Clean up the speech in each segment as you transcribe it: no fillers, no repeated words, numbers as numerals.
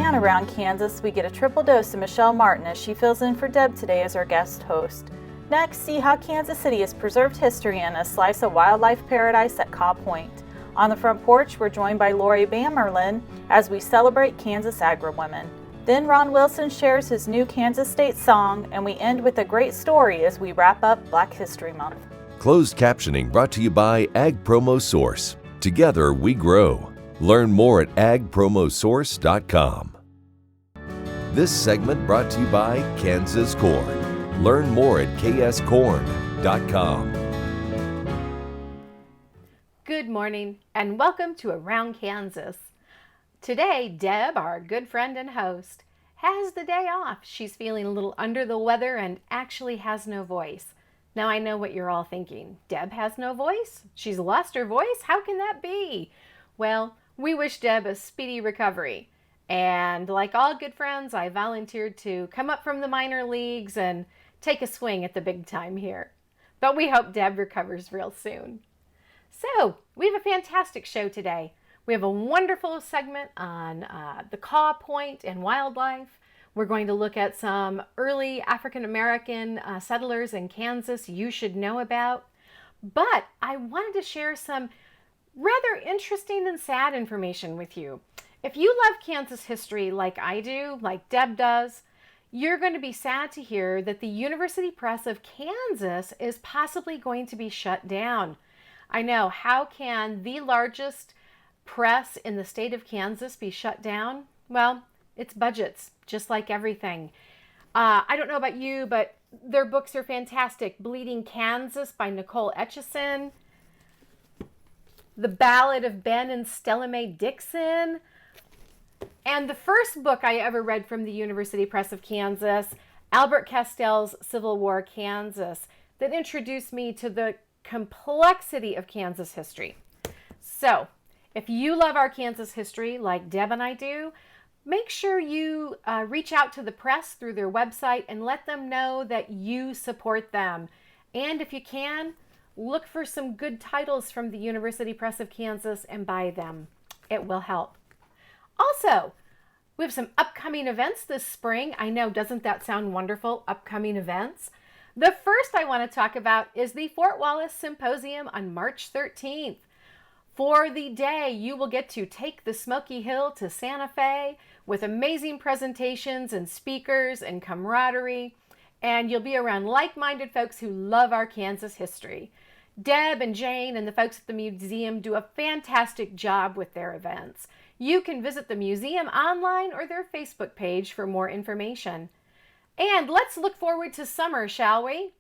and around Kansas, we get a triple dose of Michelle Martin as she fills in for Deb today as our guest host. Next, see how Kansas City has preserved history in a slice of wildlife paradise at Caw Point. On the front porch, we're joined by Laurie Bammerlin as we celebrate Kansas Agriwomen. Then Ron Wilson shares his new Kansas State song, and we end with a great story as we wrap up Black History Month. Closed captioning brought to you by Ag Promo Source. Together we grow. Learn more at agpromosource.com. This segment brought to you by Kansas Corn. Learn more at kscorn.com. Good morning and welcome to Around Kansas. Today, Deb, our good friend and host, has the day off. She's feeling a little under the weather and actually has no voice. Now I know what you're all thinking. Deb has no voice? She's lost her voice? How can that be? Well, we wish Deb a speedy recovery. And like all good friends, I volunteered to come up from the minor leagues and take a swing at the big time here. But we hope Deb recovers real soon. So, we have a fantastic show today. We have a wonderful segment on the Caw Point and wildlife. We're going to look at some early African-American settlers in Kansas you should know about. But I wanted to share some rather interesting and sad information with you. If you love Kansas history like I do, like Deb does, you're going to be sad to hear that the University Press of Kansas is possibly going to be shut down. I know, how can the largest press in the state of Kansas be shut down? Well, it's budgets, just like everything. I don't know about you, but their books are fantastic. Bleeding Kansas by Nicole Etchison, The Ballad of Ben and Stella Mae Dixon, and the first book I ever read from the University Press of Kansas, Albert Castell's Civil War Kansas, that introduced me to the complexity of Kansas history. So, if you love our Kansas history like Deb and I do, make sure you reach out to the press through their website and let them know that you support them. And if you can, look for some good titles from the University Press of Kansas and buy them. It will help. Also, we have some upcoming events this spring. I know, doesn't that sound wonderful? Upcoming events. The first I want to talk about is the Fort Wallace Symposium on March 13th. For the day, you will get to take the Smoky Hill to Santa Fe with amazing presentations and speakers and camaraderie, and you'll be around like-minded folks who love our Kansas history. Deb and Jane and the folks at the museum do a fantastic job with their events. You can visit the museum online or their Facebook page for more information. And let's look forward to summer, shall we?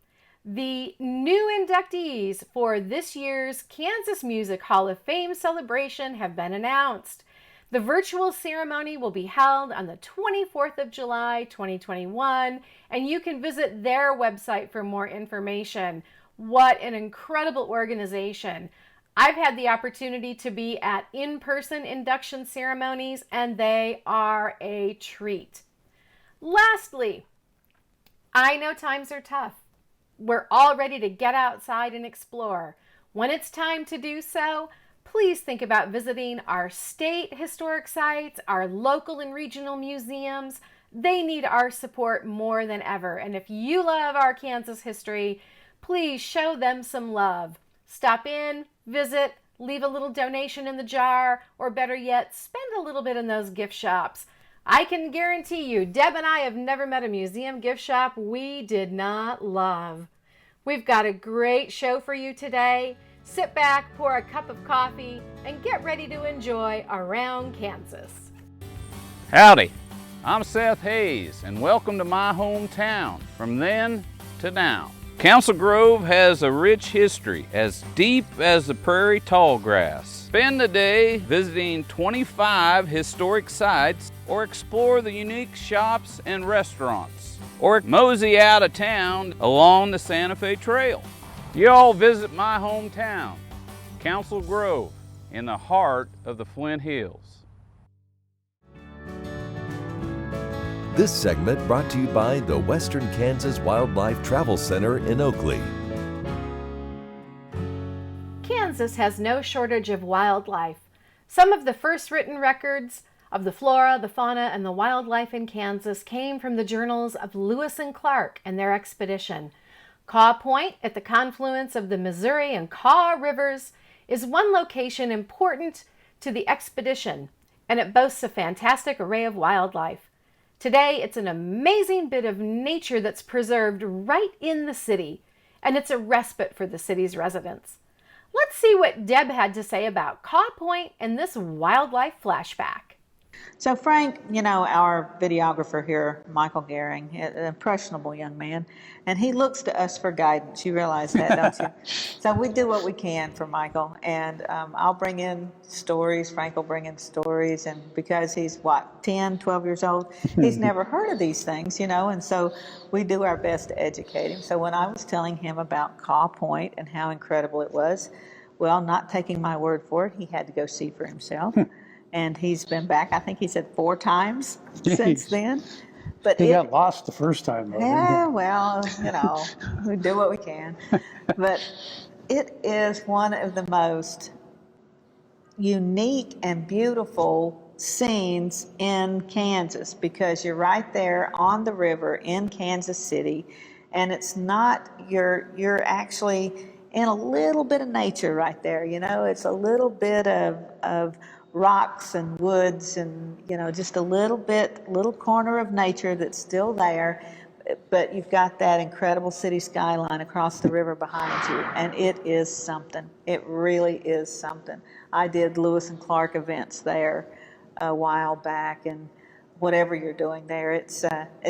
The new inductees for this year's Kansas Music Hall of Fame celebration have been announced. The virtual ceremony will be held on the 24th of July, 2021, and you can visit their website for more information. What an incredible organization. I've had the opportunity to be at in-person induction ceremonies, and they are a treat. Lastly, I know times are tough. We're all ready to get outside and explore. When it's time to do so, please think about visiting our state historic sites, our local and regional museums. They need our support more than ever. And if you love our Kansas history, please show them some love. Stop in, visit, leave a little donation in the jar, or better yet, spend a little bit in those gift shops. I can guarantee you, Deb and I have never met a museum gift shop we did not love. We've got a great show for you today. Sit back, pour a cup of coffee, and get ready to enjoy Around Kansas. Howdy, I'm Seth Hayes, and welcome to my hometown, from then to now. Council Grove has a rich history, as deep as the prairie tall grass. Spend the day visiting 25 historic sites, or explore the unique shops and restaurants, or mosey out of town along the Santa Fe Trail. You all visit my hometown, Council Grove, in the heart of the Flint Hills. This segment brought to you by the Western Kansas Wildlife Travel Center in Oakley. Kansas has no shortage of wildlife. Some of the first written records of the flora, the fauna, and the wildlife in Kansas came from the journals of Lewis and Clark and their expedition. Kaw Point, at the confluence of the Missouri and Kaw Rivers, is one location important to the expedition, and it boasts a fantastic array of wildlife. Today, it's an amazing bit of nature that's preserved right in the city, and it's a respite for the city's residents. Let's see what Deb had to say about Kaw Point and this wildlife flashback. So Frank, our videographer here, Michael Gehring, an impressionable young man, and he looks to us for guidance. You realize that, don't you? So we do what we can for Michael, and I'll bring in stories, Frank will bring in stories, and because he's, 10, 12 years old, he's never heard of these things, and so we do our best to educate him. So when I was telling him about Kaw Point and how incredible it was, well, not taking my word for it, he had to go see for himself. And he's been back, I think he said 4 times since then. But he got lost the first time, though. Yeah, well, we do what we can. But it is one of the most unique and beautiful scenes in Kansas because you're right there on the river in Kansas City, and it's not, you're actually in a little bit of nature right there. It's a little bit of rocks and woods and, just a little corner of nature that's still there, but you've got that incredible city skyline across the river behind you, and it is something. It really is something. I did Lewis and Clark events there a while back, and whatever you're doing there, it's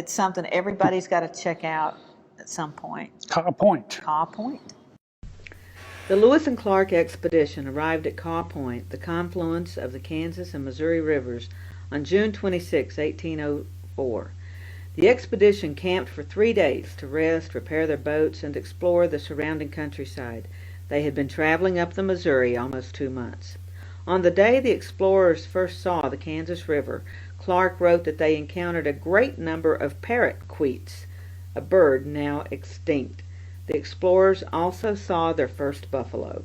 something everybody's got to check out at some point. Kaw Point. Kaw Point. The Lewis and Clark expedition arrived at Kaw Point, the confluence of the Kansas and Missouri rivers, on June 26, 1804. The expedition camped for 3 days to rest, repair their boats, and explore the surrounding countryside. They had been traveling up the Missouri almost 2 months. On the day the explorers first saw the Kansas River, Clark wrote that they encountered a great number of parrot-quoits, a bird now extinct. The explorers also saw their first buffalo.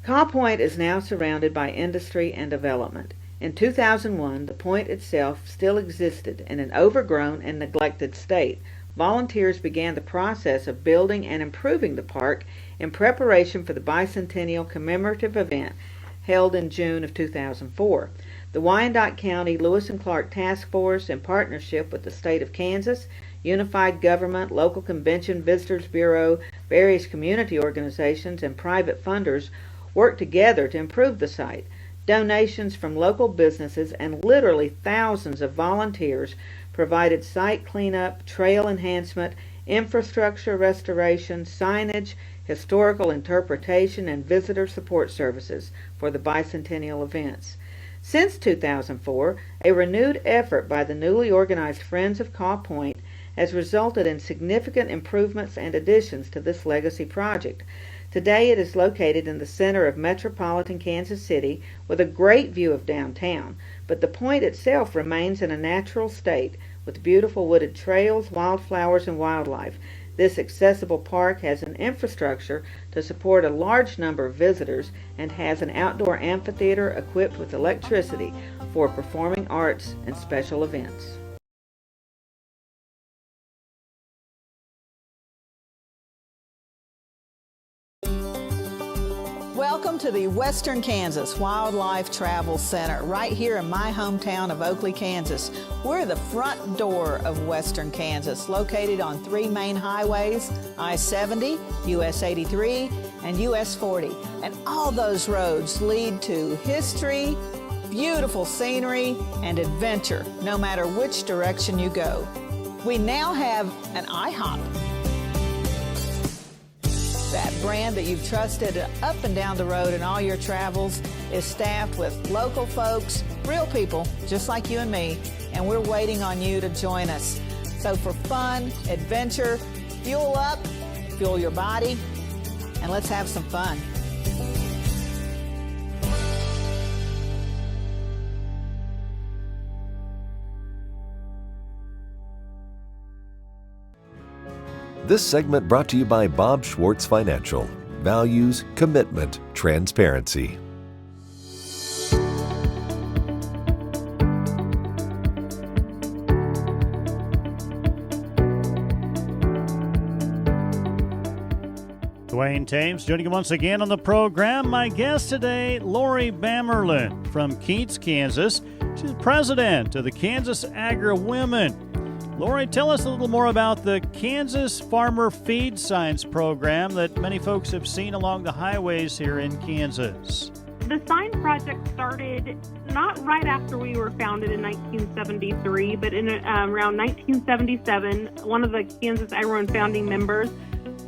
Kaw Point is now surrounded by industry and development. In 2001, the point itself still existed in an overgrown and neglected state. Volunteers began the process of building and improving the park in preparation for the bicentennial commemorative event held in June of 2004. The Wyandotte County Lewis and Clark Task Force, in partnership with the state of Kansas, Unified Government, Local Convention, Visitors Bureau, various community organizations, and private funders worked together to improve the site. Donations from local businesses and literally thousands of volunteers provided site cleanup, trail enhancement, infrastructure restoration, signage, historical interpretation, and visitor support services for the bicentennial events. Since 2004, a renewed effort by the newly organized Friends of Kaw Point has resulted in significant improvements and additions to this legacy project. Today it is located in the center of metropolitan Kansas City with a great view of downtown, but the point itself remains in a natural state with beautiful wooded trails, wildflowers, and wildlife. This accessible park has an infrastructure to support a large number of visitors and has an outdoor amphitheater equipped with electricity for performing arts and special events. Welcome to the Western Kansas Wildlife Travel Center, right here in my hometown of Oakley, Kansas. We're the front door of Western Kansas, located on 3 main highways, I-70, US 83, and US 40. And all those roads lead to history, beautiful scenery, and adventure, no matter which direction you go. We now have an IHOP. That brand that you've trusted up and down the road in all your travels is staffed with local folks, real people, just like you and me, and we're waiting on you to join us. So for fun, adventure, fuel up, fuel your body, and let's have some fun. This segment brought to you by Bob Schwartz Financial. Values, commitment, transparency. Dwayne Thames joining you once again on the program. My guest today, Laurie Bammerlin from Keats, Kansas. She's president of the Kansas Agriwomen. Laurie, tell us a little more about the Kansas Farmer Feed Signs program that many folks have seen along the highways here in Kansas. The sign project started not right after we were founded in 1973, but in around 1977. One of the Kansas Agriwomen founding members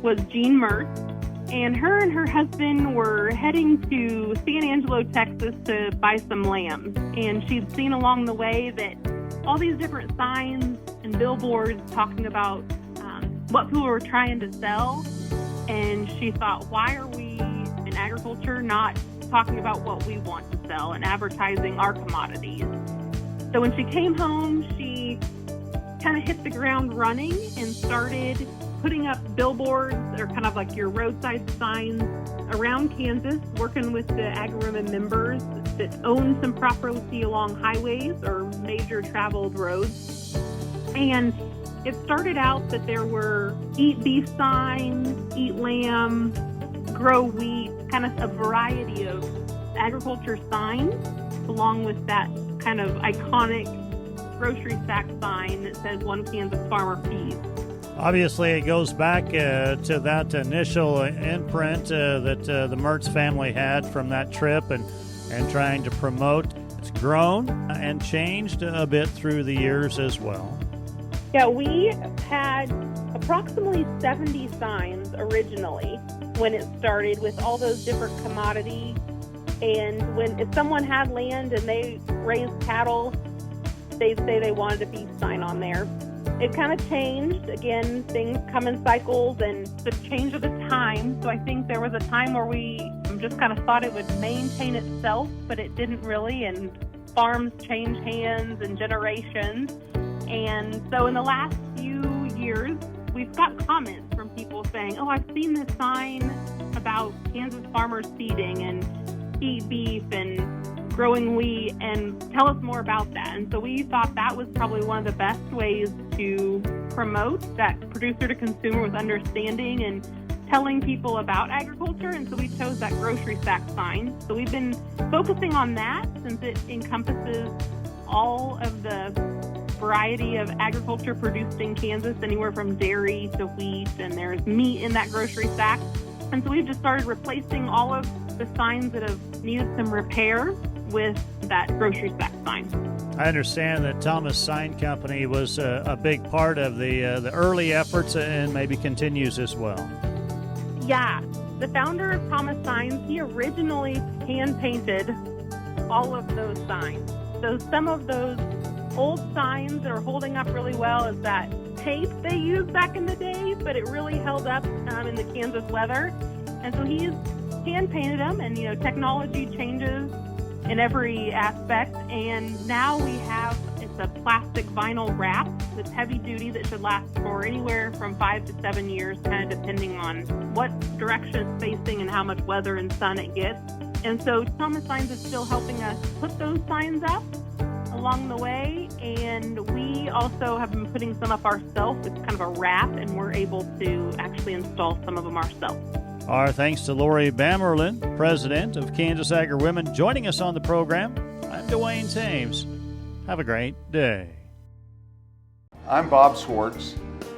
was Jean Mertz, and her husband were heading to San Angelo, Texas to buy some lambs. And she'd seen along the way that all these different signs and billboards talking about what people were trying to sell. And she thought, why are we in agriculture not talking about what we want to sell and advertising our commodities? So when she came home, she kind of hit the ground running and started putting up billboards, or kind of like your roadside signs around Kansas, working with the Agriwomen members that own some property along highways or major traveled roads. And it started out that there were eat beef signs, eat lamb, grow wheat, kind of a variety of agriculture signs, along with that kind of iconic grocery sack sign that says "One Kansas Farmer Feeds." Obviously, it goes back to that initial imprint that the Mertz family had from that trip and trying to promote. It's grown and changed a bit through the years as well. Yeah, we had approximately 70 signs originally when it started, with all those different commodities. And if someone had land and they raised cattle, they'd say they wanted a beef sign on there. It kind of changed. Again, things come in cycles and the change of the time. So I think there was a time where we just kind of thought it would maintain itself, but it didn't really. And farms change hands and generations. And so in the last few years, we've got comments from people saying, oh, I've seen this sign about Kansas farmers feeding and eat beef and growing wheat, and tell us more about that. And so we thought that was probably one of the best ways to promote that producer to consumer with understanding and telling people about agriculture. And so we chose that grocery sack sign. So we've been focusing on that since it encompasses all of the variety of agriculture produced in Kansas, anywhere from dairy to wheat, and there's meat in that grocery sack. And so we've just started replacing all of the signs that have needed some repair with that grocery sack sign. I understand that Thomas Sign Company was a big part of the early efforts and maybe continues as well. Yeah, the founder of Thomas Signs, he originally hand-painted all of those signs. So some of those old signs that are holding up really well is that tape they used back in the day, but it really held up in the Kansas weather. And so he's hand-painted them, and technology changes in every aspect, and now we have, it's a plastic vinyl wrap that's heavy duty that should last for anywhere from 5 to 7 years, kind of depending on what direction it's facing and how much weather and sun it gets. And so Thomas Signs is still helping us put those signs up along the way, and we also have been putting some up ourselves. It's kind of a wrap, and we're able to actually install some of them ourselves. Our thanks to Laurie Bammerlin, president of Kansas Agriwomen, joining us on the program. I'm Dwayne Thames. Have a great day. I'm Bob Swartz,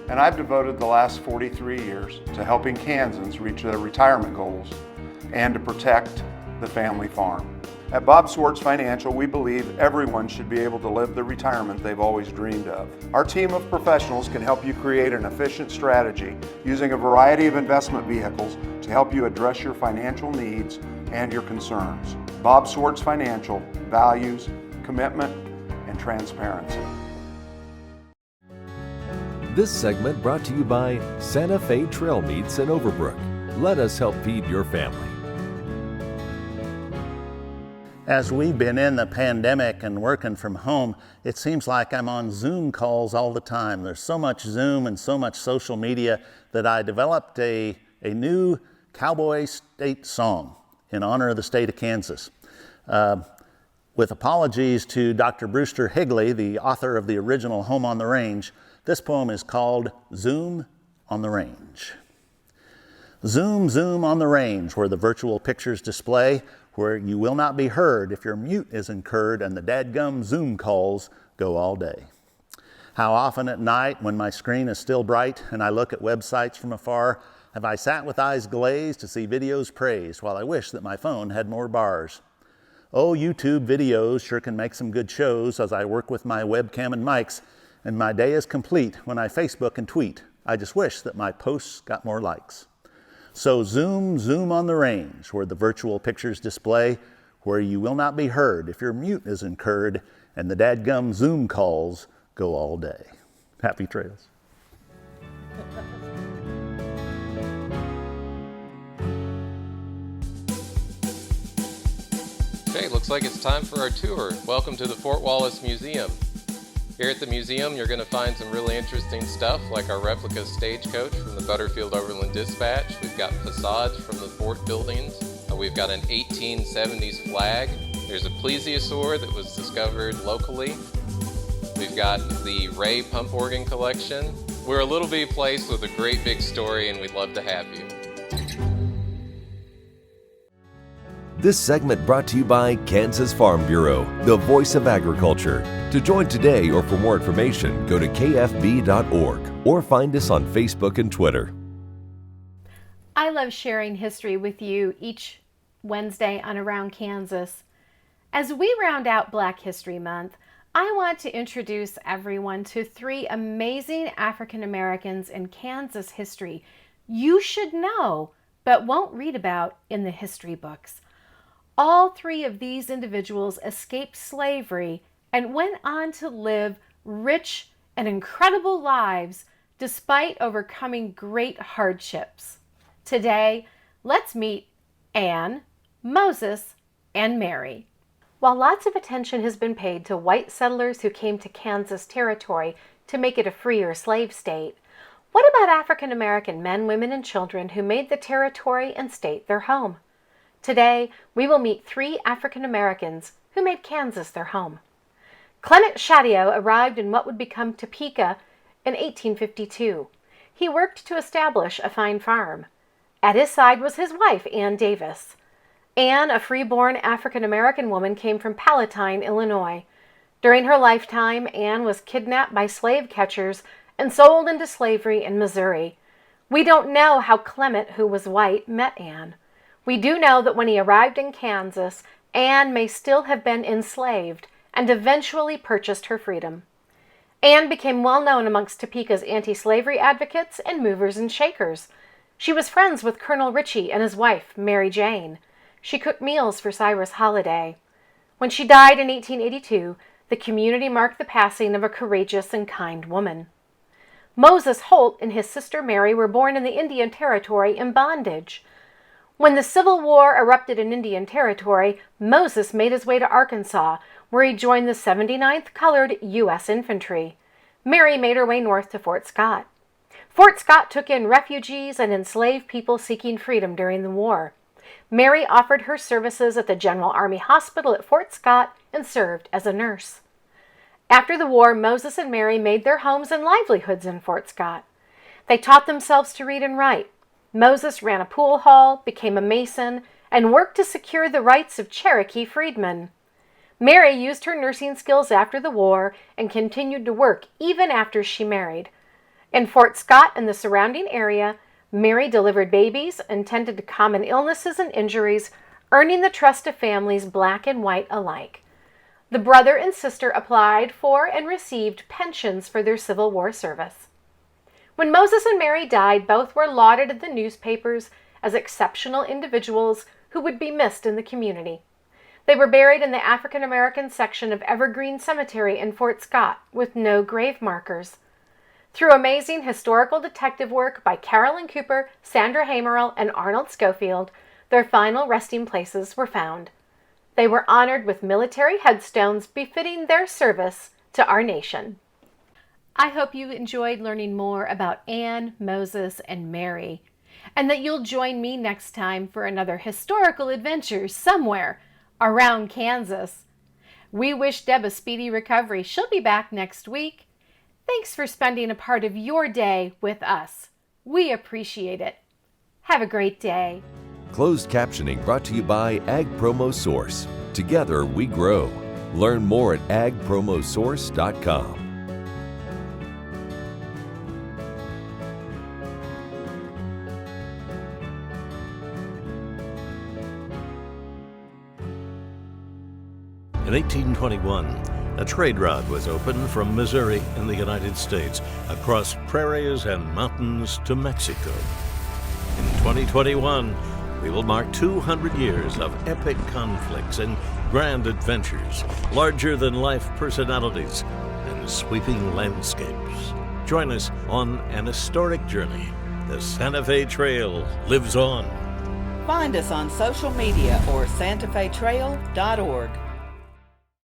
and I've devoted the last 43 years to helping Kansans reach their retirement goals and to protect the family farm. At Bob Swartz Financial, we believe everyone should be able to live the retirement they've always dreamed of. Our team of professionals can help you create an efficient strategy using a variety of investment vehicles to help you address your financial needs and your concerns. Bob Swartz Financial values commitment and transparency. This segment brought to you by Santa Fe Trail Meats in Overbrook. Let us help feed your family. As we've been in the pandemic and working from home, it seems like I'm on Zoom calls all the time. There's so much Zoom and so much social media that I developed a new cowboy state song in honor of the state of Kansas. With apologies to Dr. Brewster Higley, the author of the original Home on the Range, this poem is called Zoom on the Range. Zoom, zoom on the range where the virtual pictures display, where you will not be heard if your mute is incurred and the dadgum Zoom calls go all day. How often at night when my screen is still bright and I look at websites from afar, have I sat with eyes glazed to see videos praised while I wish that my phone had more bars? Oh, YouTube videos sure can make some good shows as I work with my webcam and mics, and my day is complete when I Facebook and tweet. I just wish that my posts got more likes. So zoom, zoom on the range where the virtual pictures display, where you will not be heard if your mute is incurred and the dadgum Zoom calls go all day. Happy trails. Okay, looks like it's time for our tour. Welcome to the Fort Wallace Museum. Here at the museum, you're going to find some really interesting stuff like our replica stagecoach from the Butterfield Overland Dispatch. We've got facades from the fort buildings. We've got an 1870s flag. There's a plesiosaur that was discovered locally. We've got the Ray pump organ collection. We're a little bitty place with a great big story, and we'd love to have you. This segment brought to you by Kansas Farm Bureau, the voice of agriculture. To join today or for more information, go to kfb.org or find us on Facebook and Twitter. I love sharing history with you each Wednesday on Around Kansas. As we round out Black History Month, I want to introduce everyone to 3 amazing African Americans in Kansas history you should know but won't read about in the history books. All 3 of these individuals escaped slavery and went on to live rich and incredible lives despite overcoming great hardships. Today, let's meet Anne, Moses, and Mary. While lots of attention has been paid to white settlers who came to Kansas Territory to make it a freer slave state, what about African American men, women, and children who made the territory and state their home? Today, we will meet 3 African Americans who made Kansas their home. Clement Chaddeau arrived in what would become Topeka in 1852. He worked to establish a fine farm. At his side was his wife, Ann Davis. Anne, a free-born African-American woman, came from Palatine, Illinois. During her lifetime, Anne was kidnapped by slave catchers and sold into slavery in Missouri. We don't know how Clement, who was white, met Anne. We do know that when he arrived in Kansas, Anne may still have been enslaved and eventually purchased her freedom. Anne became well known amongst Topeka's anti-slavery advocates and movers and shakers. She was friends with Colonel Ritchie and his wife, Mary Jane. She cooked meals for Cyrus Holliday. When she died in 1882, the community marked the passing of a courageous and kind woman. Moses Holt and his sister Mary were born in the Indian Territory in bondage. When the Civil War erupted in Indian Territory, Moses made his way to Arkansas, where he joined the 79th Colored U.S. Infantry. Mary made her way north to Fort Scott. Fort Scott took in refugees and enslaved people seeking freedom during the war. Mary offered her services at the General Army Hospital at Fort Scott and served as a nurse. After the war, Moses and Mary made their homes and livelihoods in Fort Scott. They taught themselves to read and write. Moses ran a pool hall, became a mason, and worked to secure the rights of Cherokee freedmen. Mary used her nursing skills after the war and continued to work even after she married. In Fort Scott and the surrounding area, Mary delivered babies and tended to common illnesses and injuries, earning the trust of families black and white alike. The brother and sister applied for and received pensions for their Civil War service. When Moses and Mary died, both were lauded in the newspapers as exceptional individuals who would be missed in the community. They were buried in the African American section of Evergreen Cemetery in Fort Scott with no grave markers. Through amazing historical detective work by Carolyn Cooper, Sandra Hamerl, and Arnold Schofield, their final resting places were found. They were honored with military headstones befitting their service to our nation. I hope you enjoyed learning more about Anne, Moses, and Mary, and that you'll join me next time for another historical adventure somewhere around Kansas. We wish Deb a speedy recovery. She'll be back next week. Thanks for spending a part of your day with us. We appreciate it. Have a great day. Closed captioning brought to you by Ag Promo Source. Together we grow. Learn more at agpromosource.com. In 1821, a trade route was opened from Missouri in the United States across prairies and mountains to Mexico. In 2021, we will mark 200 years of epic conflicts and grand adventures, larger-than-life personalities, and sweeping landscapes. Join us on an historic journey. The Santa Fe Trail lives on. Find us on social media or santafetrail.org.